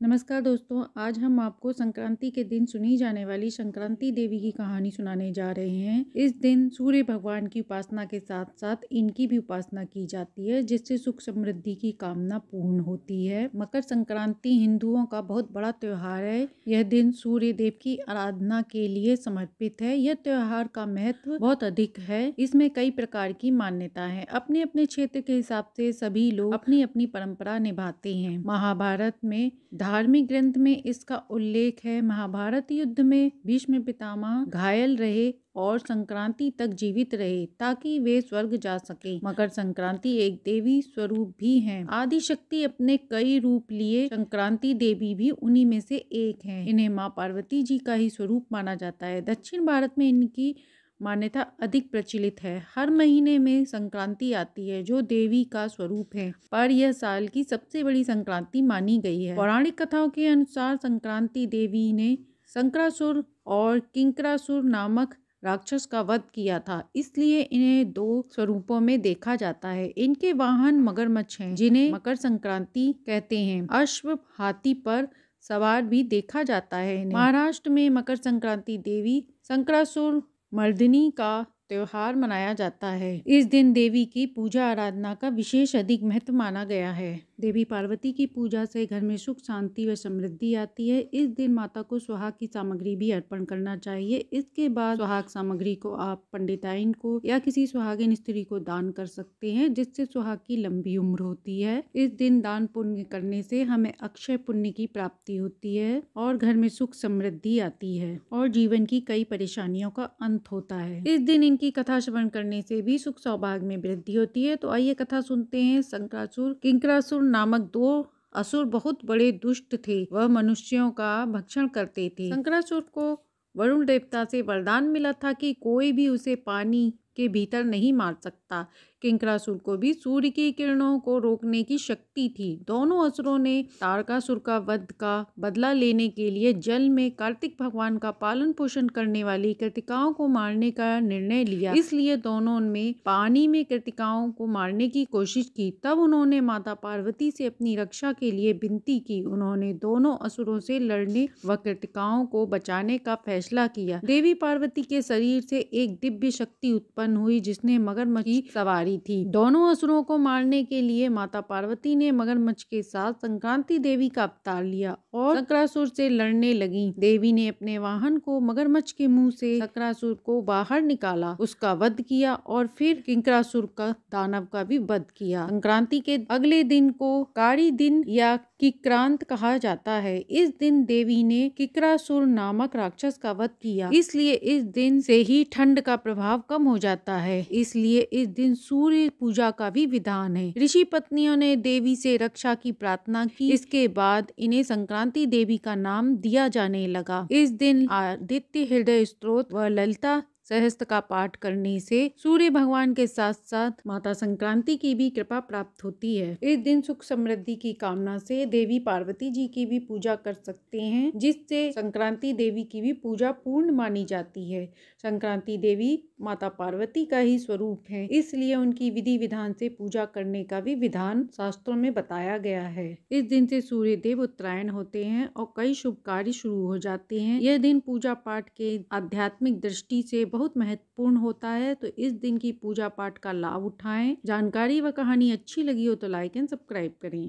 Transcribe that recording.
नमस्कार दोस्तों, आज हम आपको संक्रांति के दिन सुनी जाने वाली संक्रांति देवी की कहानी सुनाने जा रहे हैं। इस दिन सूर्य भगवान की उपासना के साथ साथ इनकी भी उपासना की जाती है, जिससे सुख समृद्धि की कामना पूर्ण होती है। मकर संक्रांति हिंदुओं का बहुत बड़ा त्योहार है। यह दिन सूर्य देव की आराधना के लिए समर्पित है। यह त्योहार का महत्व बहुत अधिक है। इसमें कई प्रकार की मान्यता है। अपने अपने क्षेत्र के हिसाब से सभी लोग अपनी अपनी परंपरा निभाते हैं। महाभारत में धार्मिक ग्रंथ में इसका उल्लेख है। महाभारत युद्ध में भीष्म पितामह घायल रहे और संक्रांति तक जीवित रहे ताकि वे स्वर्ग जा सके। मकर संक्रांति एक देवी स्वरूप भी है। आदि शक्ति अपने कई रूप लिए संक्रांति देवी भी उन्हीं में से एक है। इन्हें माँ पार्वती जी का ही स्वरूप माना जाता है। दक्षिण भारत में इनकी मान्यता अधिक प्रचलित है। हर महीने में संक्रांति आती है जो देवी का स्वरूप है, पर यह साल की सबसे बड़ी संक्रांति मानी गई है। पौराणिक कथाओं के अनुसार संक्रांति देवी ने शंकरासुर और किंकरासुर नामक राक्षस का वध किया था, इसलिए इन्हें दो स्वरूपों में देखा जाता है। इनके वाहन मगरमच्छ हैं, जिन्हें मकर संक्रांति कहते हैं। अश्व हाथी पर सवार भी देखा जाता है। महाराष्ट्र में मकर संक्रांति देवी शंकरासुर मर्दिनी का त्योहार मनाया जाता है। इस दिन देवी की पूजा आराधना का विशेष अधिक महत्व माना गया है। देवी पार्वती की पूजा से घर में सुख शांति व समृद्धि आती है। इस दिन माता को सुहाग की सामग्री भी अर्पण करना चाहिए। इसके बाद सुहाग सामग्री को आप पंडिताइन को या किसी सुहागिन स्त्री को दान कर सकते हैं, जिससे सुहाग की लंबी उम्र होती है। इस दिन दान पुण्य करने से हमें अक्षय पुण्य की प्राप्ति होती है और घर में सुख समृद्धि आती है और जीवन की कई परेशानियों का अंत होता है। इस दिन की कथा श्रवण करने से भी सुख सौभाग्य में वृद्धि होती है। तो आइए कथा सुनते हैं। शंकरासुर किंकरासुर नामक दो असुर बहुत बड़े दुष्ट थे। वह मनुष्यों का भक्षण करते थे। शंकरासुर को वरुण देवता से वरदान मिला था कि कोई भी उसे पानी के भीतर नहीं मार सकता। किंकरासुर को भी सूर्य की किरणों को रोकने की शक्ति थी। दोनों असुरों ने तारकासुर का वध का बदला लेने के लिए जल में कार्तिक भगवान का पालन पोषण करने वाली कृतिकाओं को मारने का निर्णय लिया। इसलिए दोनों ने पानी में कृतिकाओं को मारने की कोशिश की। तब उन्होंने माता पार्वती से अपनी रक्षा के लिए विनती की। उन्होंने दोनों असुरों से लड़ने व कृतिकाओं को बचाने का फैसला किया। देवी पार्वती के शरीर से एक दिव्य शक्ति उत्पन्न हुई, जिसने मगरमच्छ की सवारी थी। दोनों असुरों को मारने के लिए माता पार्वती ने मगरमच्छ के साथ संक्रांति देवी का अवतार लिया और शंकरासुर से लड़ने लगी। देवी ने अपने वाहन को मगरमच्छ के मुंह से शंकरासुर को बाहर निकाला, उसका वध किया और फिर किंकरासुर का दानव का भी वध किया। संक्रांति के अगले दिन को कारी दिन या किक्रांत कहा जाता है। इस दिन देवी ने किक्रासुर नामक राक्षस का वध किया, इसलिए इस दिन से ही ठंड का प्रभाव कम हो जाता है। इसलिए इस दिन सूर्य पूजा का भी विधान है। ऋषि पत्नियों ने देवी से रक्षा की प्रार्थना की। इसके बाद इन्हें संक्रांति देवी का नाम दिया जाने लगा। इस दिन आदित्य हृदय स्तोत्र व ललिता सहस्त्र का पाठ करने से सूर्य भगवान के साथ साथ माता संक्रांति की भी कृपा प्राप्त होती है। इस दिन सुख समृद्धि की कामना से देवी पार्वती जी की भी पूजा कर सकते हैं, जिससे संक्रांति देवी की भी पूजा पूर्ण मानी जाती है। संक्रांति देवी माता पार्वती का ही स्वरूप है, इसलिए उनकी विधि विधान से पूजा करने का भी विधान शास्त्रों में बताया गया है। इस दिन से सूर्य देव उत्तरायण होते हैं और कई शुभ कार्य शुरू हो जाते हैं। यह दिन पूजा पाठ के आध्यात्मिक दृष्टि से बहुत महत्वपूर्ण होता है, तो इस दिन की पूजा पाठ का लाभ उठाएं। जानकारी व कहानी अच्छी लगी हो तो लाइक एंड सब्सक्राइब करें।